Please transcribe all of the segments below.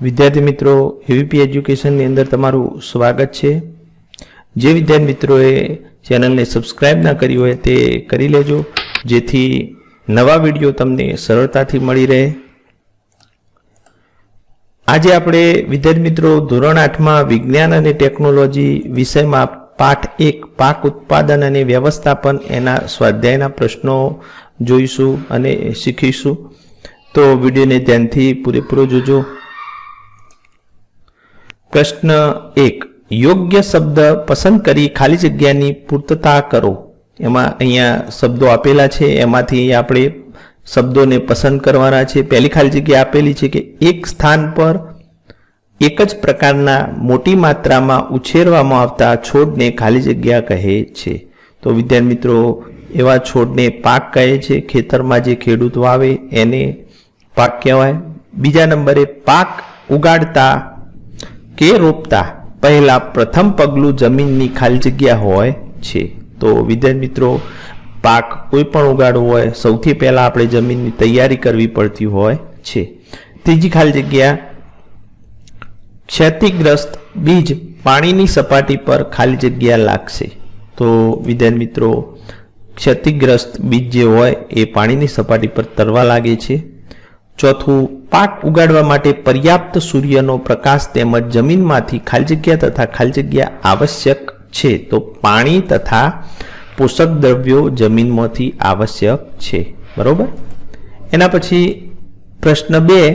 વિદ્યાર્થી મિત્રો, એવીપી એજ્યુકેશનની અંદર તમારું સ્વાગત છે। જે વિદ્યાર્થી મિત્રોએ ચેનલને સબસ્ક્રાઇબ ના કરી હોય તે કરી લેજો, જેથી નવા વિડીયો તમને સરળતાથી મળી રહે। આજે આપણે વિદ્યાર્થી મિત્રો ધોરણ 8માં વિજ્ઞાન અને ટેકનોલોજી વિષયમાં પાઠ 1 પાક ઉત્પાદન અને વ્યવસ્થાપન એના સ્વાધ્યાયના પ્રશ્નો જોઈશું અને શીખીશું। તો વિડીયોને ધ્યાનથી પૂરેપૂરો જોજો। प्रश्न 1 योग्य शब्द पसंद करी खाली जग्यानी पूर्तता करो। एमां अहींया शब्दों आपेला छे, एमांथी आपणे शब्दों ने पसंद करवाना छे। पहली खाली जग्या आपेली छे कि एक स्थान पर एक ज प्रकारना मोटी मात्रामां उछेरवामां आवता छोडने खाली जग्या कहे छे। तो विद्यार्थी मित्रों, एवा छोडने पाक कहे छे। खेतरमां जे खेडूत वावे एने पाक कहेवाय। बीजा नंबरे पाक उगाड़ता के रोपता पहला प्रथम पगलू जमीननी खाली जग्या होय छे। तो विद्यार्थी मित्रों, पाक कोई पण उगाड़वो होय सौथी पहला आपणे जमीननी तैयारी करवी पड़ती होय छे। तीजी खाली जग्या क्षतिग्रस्त बीज पाणीनी सपाटी पर खाली जग्या लागशे। तो विद्यार्थी मित्रों, क्षतिग्रस्त बीज जे होय ए पाणीनी सपाटी पर तरवा लागे छे। चौथुं, पाक उगाड़वा माटे पर्याप्त सूर्यनो प्रकाश तेमज जमीनमांथी खाली जग्या तथा खाली जग्या आवश्यक छे। तो पाणी तथा पोषक द्रव्यो जमीनमांथी आवश्यक छे, बरोबर। एना पछी प्रश्न 2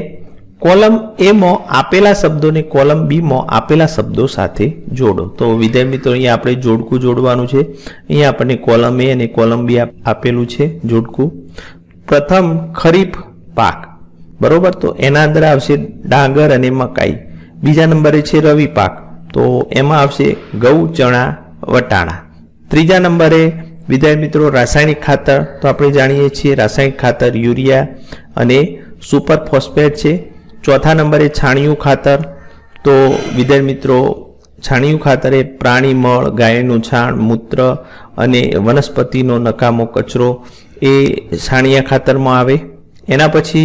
कॉलम ए मां आपेला शब्दों ने कॉलम बी मां आपेला शब्दों साथे जोड़ो। तो विद्यार्थी मित्रों, अहींया आपणे जोड़कू जोड़वानुं छे। अहींया आपणे कॉलम ए अने कॉलम बी आपेलुं छे जोड़कू। प्रथम खरीफ पाक, बरोबर, तो एना अंदर आवशे डांगर अने मकाई। बीजा नंबरे छे रवि पाक, तो एमां आवशे घઉં, चणा, वटाणा। त्रीजा नंबरे विद्यार्थी मित्रों रासायणिक खातर, तो आपणे जाणीए छीए रासायणिक खातर यूरिया अने सुपर फॉस्फेट छे। चौथा नंबरे छाणियुं खातर, तो विद्यार्थी मित्रों छाणियुं खातर ए प्राणी मळ, गायनुं छाण, मूत्र अने वनस्पतिनो नकामो कचरो ए छाणिया खातरमां आवे। एना पछी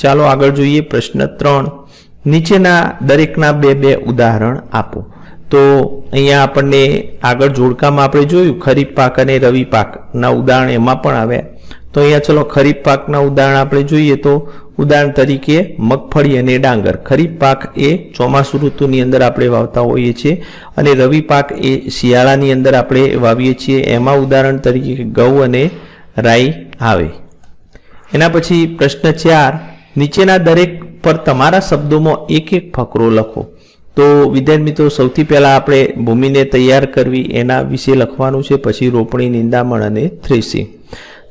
चालो आगळ जोईए। प्रश्न 3 नीचेना दरेकना बे उदाहरण आपो। तो अहींया आपणे आगळ जोडकामां आपणे जोयुं खरीफ पाक अने रवि पाकना उदाहरण एमां पण आव्या। तो अहींया चलो खरीफ पाकना उदाहरण आपणे जोईए। तो उदाहरण तरीके मगफળી अने डांगर। खरीफ पाक ए ચોમાસુ ઋતુની અંદર આપણે વાવતા હોઈએ છીએ અને રવિ પાક એ શિયાળાની અંદર આપણે વાવીએ છીએ। એમાં ઉદાહરણ તરીકે ઘઉં અને રાઈ આવે। एना पछी प्रश्न 4 नीचेना दरेक पर तमारा शब्दों में एक एक फकरो लखो। तो विद्यार्थी मित्रों, सौथी पहला आपणे भूमिने तैयार करवी एना विषे लखवानुं छे। पछी रोपणी, निंदामण अने थ्रेसिंग।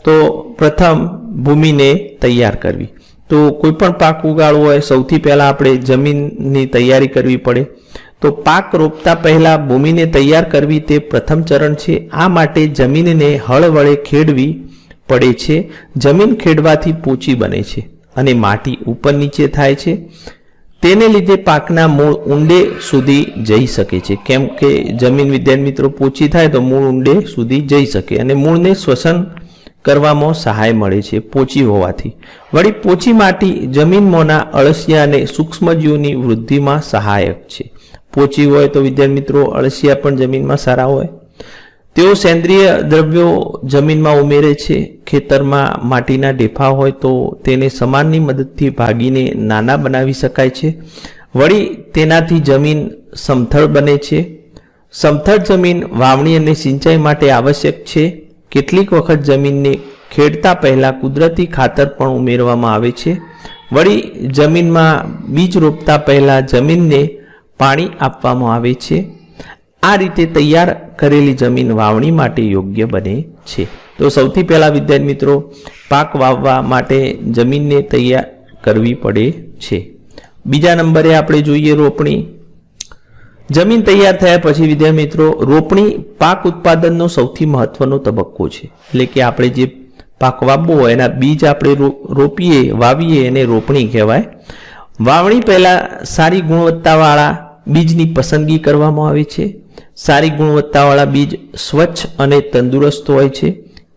तो प्रथम भूमिने तैयार करवी। तो कोईपण पाक उगाड़वो होय सौथी पहला आपणे जमीननी तैयारी करवी पड़े। तो पाक रोपता पहला भूमिने तैयार करवी ते प्रथम चरण छे। आ माटे जमीनने हळ वडे खेडवी पड़े छे। जमीन खेडवाथी पोची बने छे अने माटी ऊपर नीचे थाय छे। तेने लीधे पाकना मूळ ऊंडे सुधी जई शके छे। केम के जमीन विद्यार्थी मित्रों पोची थाय तो मूळ ऊंडे सुधी जई शके अने मूळने श्वसन करवामां सहाय मळे छे पोची होवाथी। वળી पोची माटी जमीनमांना अळसिया अने सूक्ष्मजीवोनी वृद्धिमां सहायक छे। पोची होय तो विद्यार्थी मित्रों अळसिया पण जमीनमां सारा होय। तेओ सेंद्रिय द्रव्यो जमीनमां उमेरे छे। खेतरमां माटीना ढेफा होय तो तेने समाननी मददथी भागीने नाना बनावी शकाय छे। वળી तेनाथी जमीन समथळ बने छे। समथळ जमीन वावणी अने सिंचाई माटे आवश्यक छे। કેટલીક વખત જમીનને ખેડતા પહેલા કુદરતી ખાતર પણ ઉમેરવામાં આવે છે। વળી જમીનમાં બીજ રોપતા પહેલા જમીનને પાણી આપવામાં આવે છે। આ રીતે તૈયાર કરેલી જમીન વાવણી માટે યોગ્ય બને છે। તો સૌથી પહેલા વિદ્યાર્થી મિત્રો પાક વાવવા માટે જમીનને તૈયાર કરવી પડે છે। બીજા નંબરે આપણે જોઈએ રોપણી। जमीन तैयार थया पछी विद्यार्थी मित्रों रोपणी पाक उत्पादननो सौथी महत्वनो तबक्को छे। એટલે કે આપણે જે પાક વાવવો હોય એના બીજ આપણે રોપીએ વાવીએ એને રોપણી કહેવાય। વાવણી પહેલા સારી ગુણવત્તાવાળા બીજની પસંદગી કરવામાં આવે છે। સારી ગુણવત્તાવાળા બીજ સ્વચ્છ અને તંદુરસ્ત હોય છે।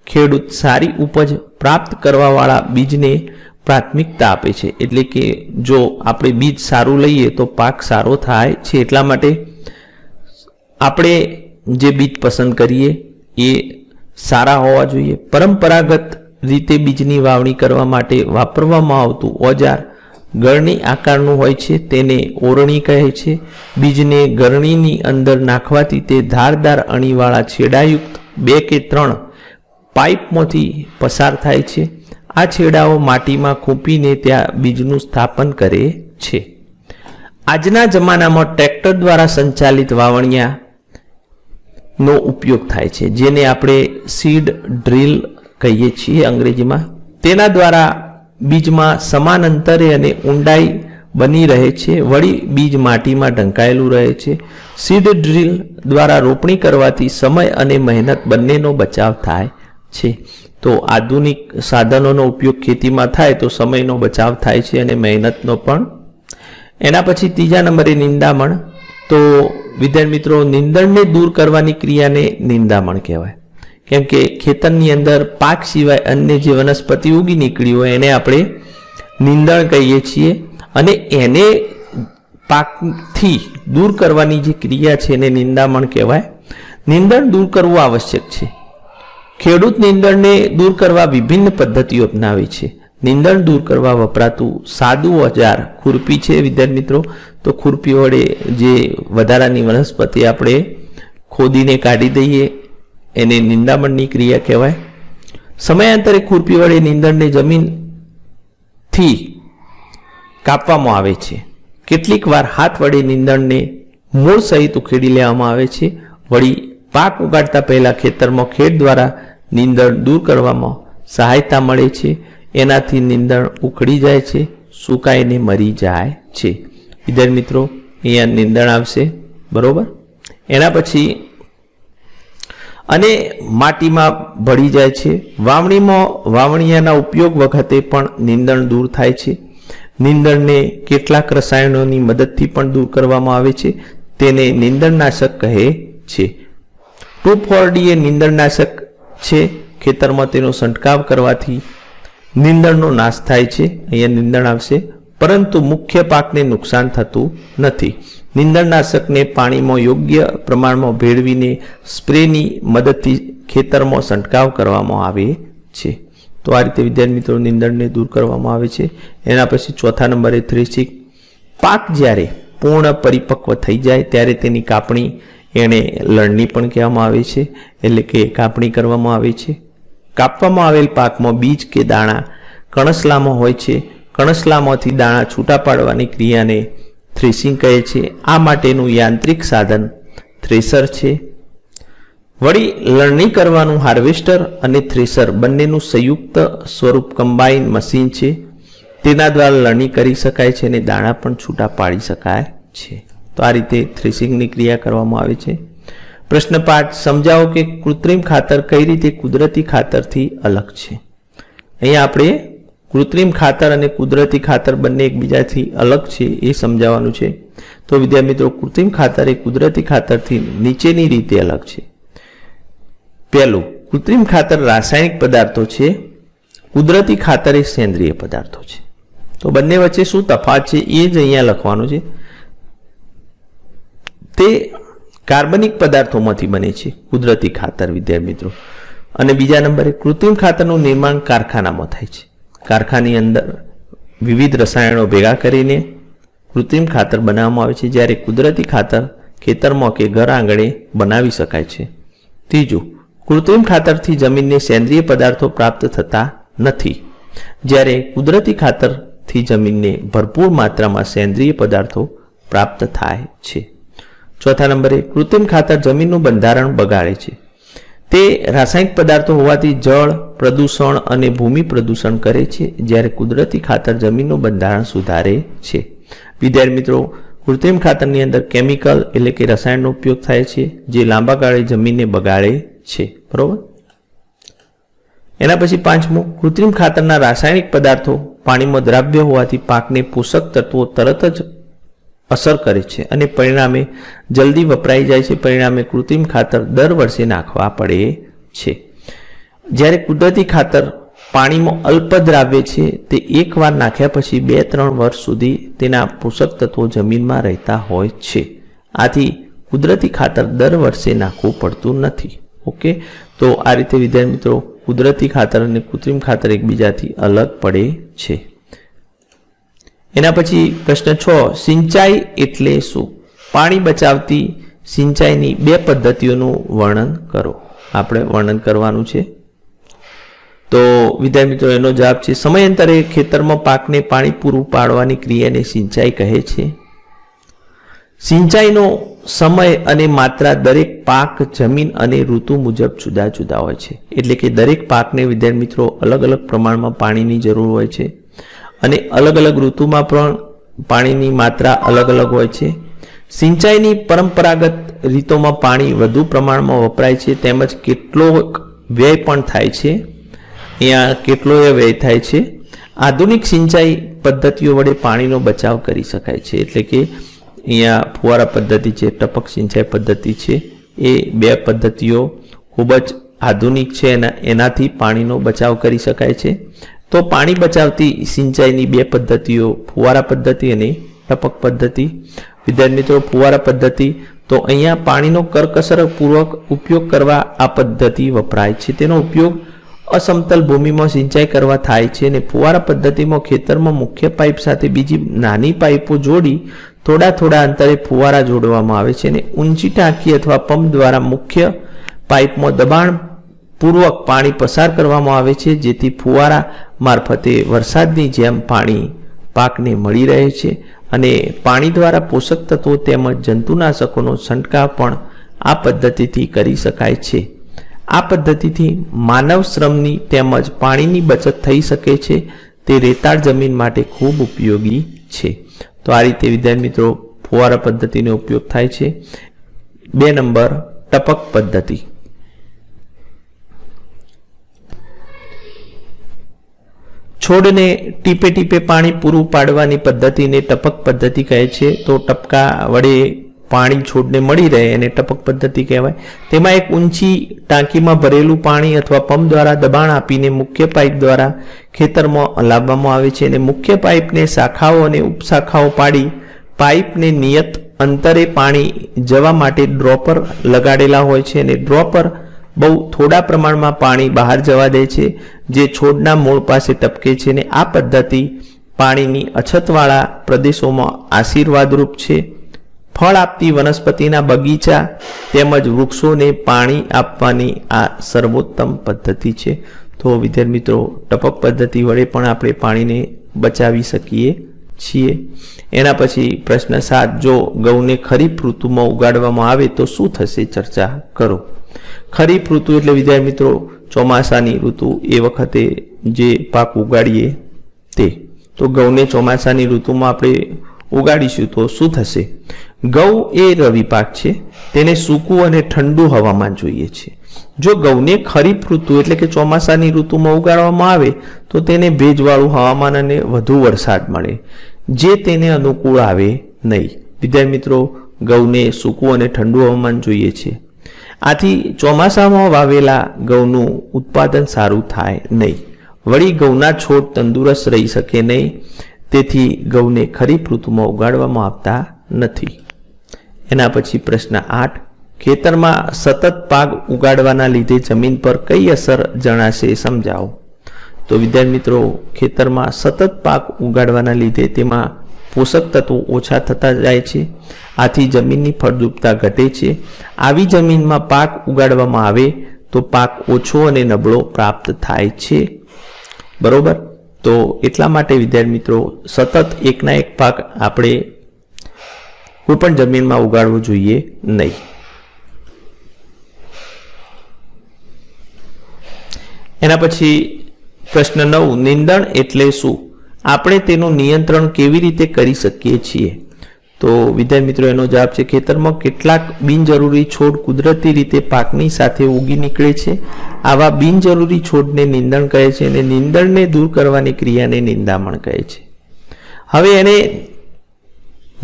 ખેડૂત સારી ઉપજ પ્રાપ્ત કરવાવાળા બીજને પ્રાથમિકતા આપે છે. એટલે કે જો આપણે બીજ સારું લઈએ તો પાક સારો થાય છે. એટલા માટે આપણે જે બીજ પસંદ કરીએ એ સારા હોવા જોઈએ. પરંપરાગત રીતે બીજની વાવણી કરવા માટે વાપરવામાં આવતું ઓજાર ગળણી આકારનું હોય છે, તેને ઓરણી કહે છે. બીજને ગરણીની અંદર નાખવાથી તે ધારદાર અણીવાળા છેડાયુક્ત 2 કે 3 પાઇપમાંથી પસાર થાય છે. આ છેડાઓ માટીમાં ખૂંપીને ત્યાં બીજનું સ્થાપન કરે છે. આજના જમાનામાં ટ્રેક્ટર દ્વારા સંચાલિત વાવણિયાનો ઉપયોગ થાય છે, જેને આપણે સીડ ડ્રીલ કહીએ છીએ અંગ્રેજીમાં. તેના દ્વારા બીજમાં સમાન અંતરે અને ઊંડાઈ બની રહે છે. વળી બીજ માટીમાં ઢંકાયેલું રહે છે. સીડ ડ્રીલ દ્વારા રોપણી કરવાથી સમય અને મહેનત બંનેનો બચાવ થાય છે. તો આધુનિક સાધનોનો ઉપયોગ ખેતીમાં થાય તો સમયનો બચાવ થાય છે અને મહેનતનો પણ. એના પછી ત્રીજા નંબરે નિંદામણ. તો વિદ્યાર્થી મિત્રો, નિંદણને દૂર કરવાની ક્રિયાને નિંદામણ કહેવાય. કેમ કે ખેતરની અંદર પાક સિવાય અન્ય જે વનસ્પતિ ઉગી નીકળી હોય એને આપણે નિંદણ કહીએ છીએ. અને એને પાકથી દૂર કરવાની જે ક્રિયા છે એને નિંદામણ કહેવાય. નિંદણ દૂર કરવું આવશ્યક છે. ખેડૂત નિંદણને દૂર કરવા વિભિન્ન પદ્ધતિઓ અપનાવે છે. નિંદણ દૂર કરવા વપરાતું સાદું ઓજાર ખુરપી છે વિદ્યાર્થી મિત્રો. તો ખુરપી વડે જે વધારાની વનસ્પતિ આપણે ખોદીને કાઢી દઈએ એને નિંદામણની ક્રિયા કહેવાય. સમયાંતરે ખુરપી વડે નિંદણને જમીનથી કાપવામાં આવે છે. કેટલીક વાર હાથ વડે નિંદણને મૂળ સહિત ઉખેડી લેવામાં આવે છે. વળી પાક ઉગાડતા પહેલા ખેતરમાં ખેડ દ્વારા નિંદણ દૂર કરવામાં સહાયતા મળે છે. એનાથી નિંદણ ઉખડી જાય છે, સુકાઈને મરી જાય છે. વિદ્યાર્થી મિત્રો, અહીંયા નિંદણ આવશે, બરોબર. એના પછી અને માટીમાં ભળી જાય છે. વાવણીયાના ઉપયોગ વખતે પણ નિંદણ દૂર થાય છે. નિંદણને કેટલાક રસાયણોની મદદથી પણ દૂર કરવામાં આવે છે. તેને નિંદણનાશક કહે છે. 2,4-D એ નિંદણનાશક છે. ખેતરમાં તેનો છંટકાવ કરવાથી નિંદણનો નાશ થાય છે. અહીંયા નિંદણ આવશે, પરંતુ મુખ્ય પાકને નુકસાન થતું નથી. નિંદણનાશકને પાણીમાં યોગ્ય પ્રમાણમાં ભેળવીને સ્પ્રેની મદદથી ખેતરમાં છંટકાવ કરવામાં આવે છે. તો આ રીતે વિદ્યાર્થી મિત્રો નિંદણને દૂર કરવામાં આવે છે. એના પછી ચોથા નંબરે થ્રેશિંગ. પાક જ્યારે પૂર્ણ પરિપક્વ થઈ જાય ત્યારે તેની કાપણી, એને લણણી પણ કહેવામાં આવે છે. એટલે કે કાપણી કરવામાં આવે છે. કાપવામાં આવેલ પાકમાં બીજ કે દાણા કણસલામાં હોય છે. કણસલામાંથી દાણા છૂટા પાડવાની ક્રિયાને થ્રેશિંગ કહે છે. આ માટેનું યાંત્રિક સાધન થ્રેશર છે. વળી લણણી કરવાનું હાર્વેસ્ટર અને થ્રેશર બંનેનું સંયુક્ત સ્વરૂપ કમ્બાઈન મશીન છે. તેના દ્વારા લણણી કરી શકાય છે અને દાણા પણ છૂટા પાડી શકાય છે. તો આ રીતે થ્રેશિંગની ક્રિયા કરવામાં આવે છે. પ્રશ્ન 5, સમજાવો કે કૃત્રિમ ખાતર કઈ રીતે કુદરતી ખાતરથી અલગ છે. અહીંયા આપણે કૃત્રિમ ખાતર અને કુદરતી ખાતર બંને એકબીજાથી અલગ છે એ સમજાવવાનું છે. તો વિદ્યાર્થી મિત્રો, કૃત્રિમ ખાતર એ કુદરતી ખાતરથી નીચેની રીતે અલગ છે. પહેલું, કૃત્રિમ ખાતર રાસાયણિક પદાર્થો છે. કુદરતી ખાતર એ સેન્દ્રિય પદાર્થો છે. તો બંને વચ્ચે શું તફાવત છે એ જ અહીંયા લખવાનું છે. તે કાર્બનિક પદાર્થોમાંથી બને છે કુદરતી ખાતર વિદ્યાર્થી મિત્રો. અને બીજા નંબરે કૃત્રિમ ખાતરનું નિર્માણ કારખાનામાં થાય છે. કારખાની અંદર વિવિધ રસાયણો ભેગા કરીને કૃત્રિમ ખાતર બનાવવામાં આવે છે, જ્યારે કુદરતી ખાતર ખેતરમાં કે ઘર આંગણે બનાવી શકાય છે. ત્રીજું, કૃત્રિમ ખાતરથી જમીનને સેન્દ્રિય પદાર્થો પ્રાપ્ત થતા નથી, જ્યારે કુદરતી ખાતરથી જમીનને ભરપૂર માત્રામાં સેન્દ્રિય પદાર્થો પ્રાપ્ત થાય છે. ચોથા નંબરે, કૃત્રિમ ખાતર જમીનનું બંધારણ બગાડે છે. તે રાસાયણિક પદાર્થો હોવાથી જળ પ્રદૂષણ અને ભૂમિ પ્રદૂષણ કરે છે, જ્યારે કુદરતી ખાતર જમીનનું બંધારણ સુધારે છે. વિદ્યાર્થી મિત્રો, કૃત્રિમ ખાતરની અંદર કેમિકલ એટલે કે રસાયણનો ઉપયોગ થાય છે, જે લાંબા ગાળે જમીનને બગાડે છે. બરોબર. એના પછી 5મું, કૃત્રિમ ખાતરના રાસાયણિક પદાર્થો પાણીમાં દ્રાવ્ય હોવાથી પાકને પોષક તત્વો તરત જ અસર કરે છે અને પરિણામે જલ્દી વપરાઈ જાય છે. પરિણામે કૃત્રિમ ખાતર દર વર્ષે નાખવા પડે છે. જ્યારે કુદરતી ખાતર પાણીમાં અલ્પદ્રાવ્ય છે તે એકવાર નાખ્યા પછી 2-3 વર્ષ સુધી તેના પોષક તત્વો જમીનમાં રહેતા હોય છે. આથી કુદરતી ખાતર દર વર્ષે નાખવું પડતું નથી. ઓકે, તો આ રીતે વિદ્યાર્થી મિત્રો કુદરતી ખાતર અને કૃત્રિમ ખાતર એકબીજાથી અલગ પડે છે. એના પછી પ્રશ્ન 6, સિંચાઈ એટલે શું? પાણી બચાવતી સિંચાઈની 2 પદ્ધતિઓનું વર્ણન કરો. આપણે વર્ણન કરવાનું છે. તો વિદ્યાર્થી મિત્રો એનો જવાબ છે સમયાંતરે ખેતરમાં પાકને પાણી પૂરું પાડવાની ક્રિયાને સિંચાઈ કહે છે. સિંચાઈનો સમય અને માત્રા દરેક પાક, જમીન અને ઋતુ મુજબ જુદા જુદા હોય છે. એટલે કે દરેક પાકને વિદ્યાર્થી મિત્રો અલગ અલગ પ્રમાણમાં પાણીની જરૂર હોય છે અને અલગ અલગ ઋતુમાં પણ પાણીની માત્રા અલગ અલગ હોય છે. સિંચાઈની પરંપરાગત રીતોમાં પાણી વધુ પ્રમાણમાં વપરાય છે તેમજ કેટલો વ્યય પણ થાય છે. અહીંયા કેટલો વ્યય થાય છે. આધુનિક સિંચાઈ પદ્ધતિઓ વડે પાણીનો બચાવ કરી શકાય છે. એટલે કે અહીંયા ફુવારા પદ્ધતિ છે, ટપક સિંચાઈ પદ્ધતિ છે, એ 2 પદ્ધતિઓ ખૂબ જ આધુનિક છે. એનાથી પાણીનો બચાવ કરી શકાય છે. તો પાણી બચાવતી સિંચાઈની 2 પદ્ધતિઓ ફુવારા પદ્ધતિ અને ટપક પદ્ધતિ. વિદ્યાર્થી મિત્રો ફુવારા પદ્ધતિ તો અહીંયા પાણીનો કરકસરપૂર્વક ઉપયોગ કરવા આ પદ્ધતિ વપરાય છે. તેનો ઉપયોગ અસમતલ ભૂમિમાં સિંચાઈ કરવા થાય છે અને ફુવારા પદ્ધતિમાં ખેતરમાં મુખ્ય પાઇપ સાથે બીજી નાની પાઇપો જોડી થોડા અંતરે ફુવારા જોડવામાં આવે છે અને ઊંચી ટાંકી અથવા પંપ દ્વારા મુખ્ય પાઇપમાં દબાણ પૂર્વક પાણી પસાર કરવામાં આવે છે જેથી ફુવારા મારફતે વરસાદની જેમ પાણી પાકને મળી રહે છે અને પાણી દ્વારા પોષક તત્વો તેમજ જંતુનાશકોનો છંટકાવ પણ આ પદ્ધતિથી કરી શકાય છે. આ પદ્ધતિથી માનવ શ્રમની તેમજ પાણીની બચત થઈ શકે છે. તે રેતાળ જમીન માટે ખૂબ ઉપયોગી છે. તો આ રીતે વિદ્યાર્થી મિત્રો ફુવારા પદ્ધતિનો ઉપયોગ થાય છે. 2 નંબર ટપક પદ્ધતિ. છોડને ટીપે ટીપે પાણી પૂરું પાડવાની પદ્ધતિને ટપક પદ્ધતિ કહે છે. તો ટપકા વડે પાણી છોડને મળી રહે અને ટપક પદ્ધતિ કહેવાય. તેમાં એક ઊંચી ટાંકીમાં ભરેલું પાણી અથવા પંપ દ્વારા દબાણ આપીને મુખ્ય પાઇપ દ્વારા ખેતરમાં લાવવામાં આવે છે અને મુખ્ય પાઇપને શાખાઓ અને ઉપશાખાઓ પાડી પાઇપને નિયત અંતરે પાણી જવા માટે ડ્રોપર લગાડેલા હોય છે અને ડ્રોપર બહુ થોડા પ્રમાણમાં પાણી બહાર જવા દે છે જે છોડના મૂળ પાસે ટપકે છે અને આ પદ્ધતિ પાણીની અછતવાળા પ્રદેશોમાં આશીર્વાદરૂપ છે. ફળ આપતી વનસ્પતિના બગીચા તેમજ વૃક્ષોને પાણી આપવાની આ સર્વોત્તમ પદ્ધતિ છે. તો વિદ્યાર્થી મિત્રો ટપક પદ્ધતિ વડે પણ આપણે પાણીને બચાવી શકીએ છીએ. એના પછી પ્રશ્ન 7, જો ઘઉંને ખરીફ ઋતુમાં ઉગાડવામાં આવે તો શું થશે? ચર્ચા કરો. ખરીફ ઋતુ એટલે વિદ્યાર્થી મિત્રો ચોમાસાની ઋતુ. એ વખતે જે પાક ઉગાડીએ તે. તો ઘઉંને ચોમાસાની ઋતુમાં આપણે ઉગાડીશું તો શું થશે? ઘઉં એ રવિ પાક છે. તેને સૂકું અને ઠંડુ હવામાન જોઈએ છે. જો ઘઉંને ખરીફ ઋતુ એટલે કે ચોમાસાની ઋતુમાં ઉગાડવામાં આવે તો તેને ભેજવાળું હવામાન અને વધુ વરસાદ મળે જે તેને અનુકૂળ આવે નહીં. વિદ્યાર્થી મિત્રો ઘઉંને સૂકું અને ઠંડુ હવામાન જોઈએ છે. આથી ચોમાસામાં વાવેલા ઘઉંનું ઉત્પાદન સારું થાય નહીં. વળી ઘઉંના છોડ તંદુરસ્ત રહી શકે નહીં. તેથી ઘઉંને ખરીફ ઋતુમાં ઉગાડવામાં આવતા નથી. એના પછી પ્રશ્ન 8, ખેતરમાં સતત પાક ઉગાડવાના લીધે જમીન પર કઈ અસર જણાશે? સમજાવો. તો વિદ્યાર્થી મિત્રો ખેતરમાં સતત પાક ઉગાડવાના લીધે તેમાં પોષક તત્વો ઓછા થતા જાય છે. આથી જમીનની ફળદ્રુપતા ઘટે છે. આવી જમીનમાં પાક ઉગાડવામાં આવે તો પાક ઓછો અને નબળો પ્રાપ્ત થાય છે. બરોબર. તો એટલા માટે વિદ્યાર્થી મિત્રો સતત એકના એક પાક આપણે કોઈ પણ જમીનમાં ઉગાડવો જોઈએ નહીં. એના પછી પ્રશ્ન 9, નિંદણ એટલે શું? આપણે તેનું નિયંત્રણ કેવી રીતે કરી શકીએ છીએ? તો વિદ્યાર્થી મિત્રો એનો જવાબ છે ખેતરમાં કેટલાક બિનજરૂરી છોડ કુદરતી રીતે પાકની સાથે ઉગી નીકળે છે. આવા બિનજરૂરી છોડને નિંદણ કહે છે અને નિંદણને દૂર કરવાની ક્રિયાને નિંદામણ કહે છે. હવે એને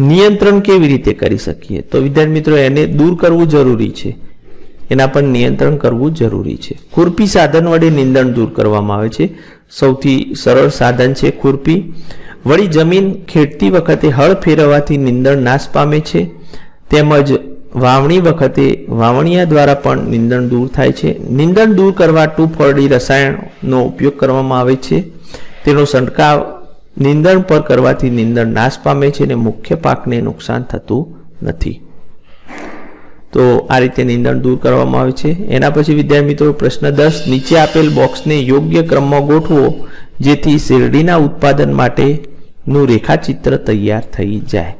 નિયંત્રણ કેવી રીતે કરી શકીએ? તો વિદ્યાર્થી મિત્રો એને દૂર કરવું જરૂરી છે. એના પર નિયંત્રણ કરવું જરૂરી છે. ખુરપી સાધન વડે નીંદણ દૂર કરવામાં આવે છે. સૌથી સરળ સાધન છે ખુરપી. વળી જમીન ખેડતી વખતે હળ ફેરવવાથી નીંદણ નાશ પામે છે. તેમજ વાવણી વખતે વાવણીયા દ્વારા પણ નીંદણ દૂર થાય છે. નીંદણ દૂર કરવા 2,4-D રસાયણનો ઉપયોગ કરવામાં આવે છે. તેનો છંટકાવ નીંદણ પર કરવાથી નીંદણ નાશ પામે છે અને મુખ્ય પાકને નુકસાન થતું નથી. તો આ રીતે નીંદણ દૂર કરવામાં આવે છે. એના પછી વિદ્યાર્થી મિત્રો પ્રશ્ન 10, નીચે આપેલ બોક્સને યોગ્ય ક્રમમાં ગોઠવો જેથી શેરડીના ઉત્પાદન માટેનું રેખાચિત્ર તૈયાર થઈ જાય.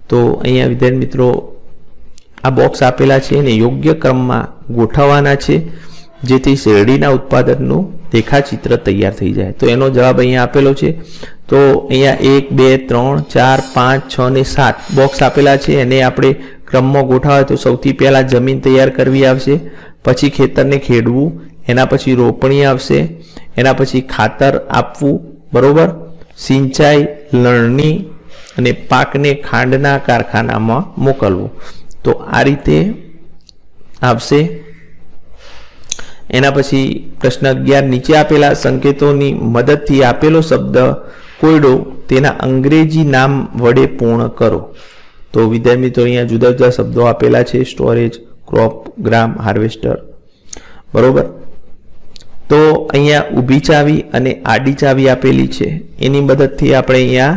તો અહીંયા વિદ્યાર્થી મિત્રો આ બોક્સ આપેલા છે એને યોગ્ય ક્રમમાં ગોઠવવાના છે જેથી શેરડીના ઉત્પાદનનું રેખાચિત્ર તૈયાર થઈ જાય. તો એનો જવાબ અહીંયા આપેલો છે. તો અહીંયા 1, 2, 3, 4, 5, 6 ને 7 બોક્સ આપેલા છે. એને આપણે ક્રમમાં ગોઠવાય તો સૌથી પહેલા જમીન તૈયાર કરવી આવશે, પછી ખેતરને ખેડવું, એના પછી રોપણી આવશે, એના પછી ખાતર આપવું, બરોબર, સિંચાઈ, લણણી અને પાકને ખાંડના કારખાનામાં મોકલવું. તો આ રીતે આવશે. એના પછી પ્રશ્ન 11, નીચે આપેલા સંકેતોની મદદથી આપેલો શબ્દ કોયડો તેના અંગ્રેજી નામ વડે પૂર્ણ કરો. તો વિદ્યાર્થી મિત્રો અહીંયા જુદા જુદા શબ્દો આપેલા છે. સ્ટોરેજ, ક્રોપ, ગ્રામ, હાર્વેસ્ટર, બરોબર. તો અહીંયા ઊભી ચાવી અને આડી ચાવી આપેલી છે. એની મદદથી આપણે અહીંયા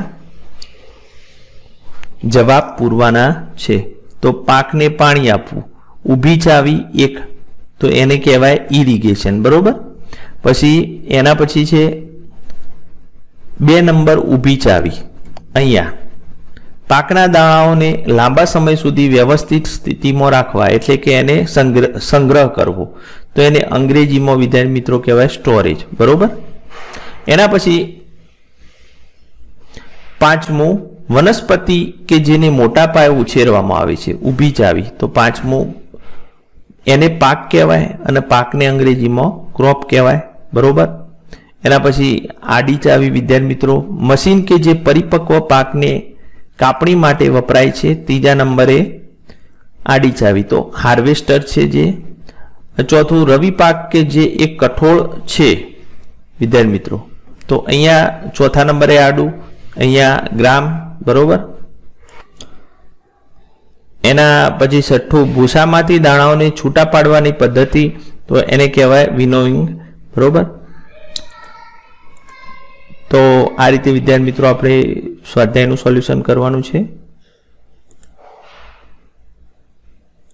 જવાબ પૂરવાના છે. તો પાકને પાણી આપવું, ઊભી ચાવી 1, તો એને કહેવાય ઇરિગેશન, બરોબર. પછી એના પછી છે 2 નંબર ઊભી ચાવી. અહીંયા પાકના દાણાઓને લાંબા સમય સુધી વ્યવસ્થિત સ્થિતિમાં રાખવા એટલે કે એને સંગ્રહ કરવો, તો એને અંગ્રેજીમાં વિદ્યાર્થી મિત્રો કહેવાય સ્ટોરેજ, બરોબર. એના પછી 5મું વનસ્પતિ કે જેને મોટા પાયે ઉછેરવામાં આવે છે, ઊભી ચાવી. તો 5મું એને પાક કહેવાય અને પાકને અંગ્રેજીમાં ક્રોપ કહેવાય, બરોબર. એના પછી આડી ચાવી વિદ્યાર્થી મિત્રો મશીન કે જે પરિપક્વ પાકને કાપણી માટે વપરાય છે. 3જા નંબરે આડી ચાવી તો હાર્વેસ્ટર છે જે. 4થું રવિ પાક કે જે એક કઠોળ છે વિદ્યાર્થી મિત્રો, તો અહીંયા 4થા નંબરે આડું, અહીંયા ગ્રામ, બરોબર. એના પછી 6થું ભૂસામાંથી દાણાઓને છૂટા પાડવાની પદ્ધતિ, તો એને કહેવાય વિનોઇંગ, બરોબર. તો આ રીતે વિદ્યાર્થી મિત્રો આપણે સ્વાધ્યાયનું સોલ્યુશન કરવાનું છે.